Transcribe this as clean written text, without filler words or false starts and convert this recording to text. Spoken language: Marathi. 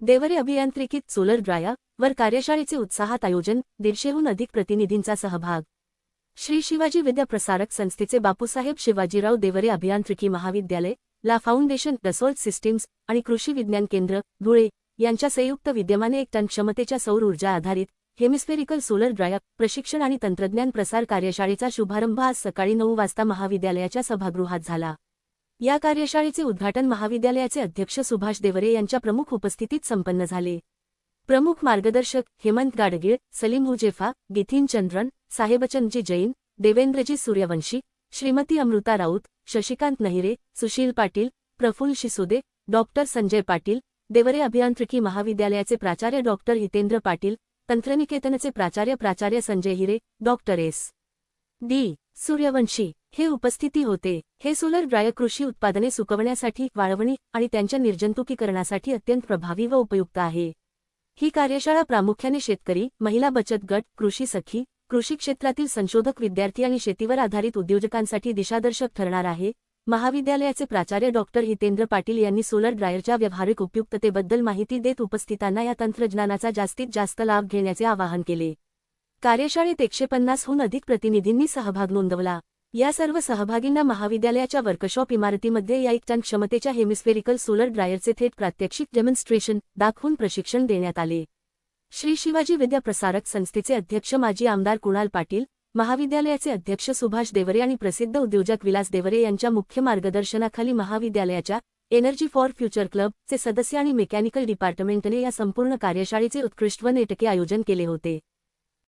देवरे अभियांत्रिकीत सोलर ड्रायर वर कार्यशाळेचे उत्साहात आयोजन, 150हून अधिक प्रतिनिधींचा सहभाग। श्री शिवाजी विद्याप्रसारक संस्थेचे बापूसाहेब शिवाजीराव देवरे अभियांत्रिकी महाविद्यालय, ला फाउंडेशन, डसॉल्ट सिस्टीम्स आणि कृषी विज्ञान केंद्र, धुळे यांच्या संयुक्त विद्यमाने 1 टन क्षमतेच्या सौर ऊर्जा आधारित हेमिस्फेरिकल सोलर ड्रायर प्रशिक्षण आणि तंत्रज्ञान प्रसार कार्यशाळेचा शुभारंभ आज सकाळी 9 वाजता महाविद्यालयाच्या सभागृहात झाला। या कार्यशाळेचे उद्घाटन महाविद्यालयाचे अध्यक्ष सुभाष देवरे यांच्या प्रमुख उपस्थितीत संपन्न झाले। प्रमुख मार्गदर्शक हेमंत गाडगीळ, सलीम हुजेफा, गिथिन चंद्रन, साहेबचंदजी जैन, देवेंद्रजी सूर्यवंशी, श्रीमती अमृता राऊत, शशिकांत नहिरे, सुशील पाटील, प्रफुल्ल शिसुदे, डॉक्टर संजय पाटील, देवरे अभियांत्रिकी महाविद्यालयाचे प्राचार्य डॉक्टर हितेंद्र पाटील, तंत्रनिकेतनचे प्राचार्य संजय हिरे, डॉक्टर एस. डी. सूर्यवंशी हे उपस्थिती होते। हे सोलर ड्रायर कृषी उत्पादने सुकवण्यासाठी, वाळवणी आणि त्यांच्या निर्जंतुकीकरणासाठी अत्यंत प्रभावी व उपयुक्त आहे। ही कार्यशाळा प्रामुख्याने शेतकरी, महिला बचत गट, कृषी सखी, कृषी क्षेत्रातील संशोधक, विद्यार्थी आणि शेतीवर आधारित उद्योजकांसाठी दिशादर्शक ठरणार आहे। महाविद्यालयाचे प्राचार्य डॉक्टर हितेंद्र पाटील यांनी सोलर ड्रायरच्या व्यावहारिक उपयुक्ततेबद्दल माहिती देत उपस्थितांना या तंत्रज्ञानाचा जास्तीत जास्त लाभ घेण्याचे आवाहन केले। कार्यशाळेत 150हून अधिक प्रतिनिधींनी सहभाग नोंदवला। या सर्व सहभागींना महाविद्यालयाच्या वर्कशॉप इमारतीमध्ये या 1 टन क्षमतेच्या हेमिस्फेरिकल सोलर ड्रायरचे थेट प्रात्यक्षिक डेमॉन्स्ट्रेशन दाखवून प्रशिक्षण देण्यात आले। श्री शिवाजी विद्याप्रसारक संस्थेचे अध्यक्ष माजी आमदार कुणाल पाटील, महाविद्यालयाचे अध्यक्ष सुभाष देवरे आणि प्रसिद्ध उद्योजक विलास देवरे यांच्या मुख्य मार्गदर्शनाखाली महाविद्यालयाच्या एनर्जी फॉर फ्युचर क्लबचे सदस्य आणि मेकॅनिकल डिपार्टमेंटने या संपूर्ण कार्यशाळेचे उत्कृष्ट व नेटके आयोजन केले होते।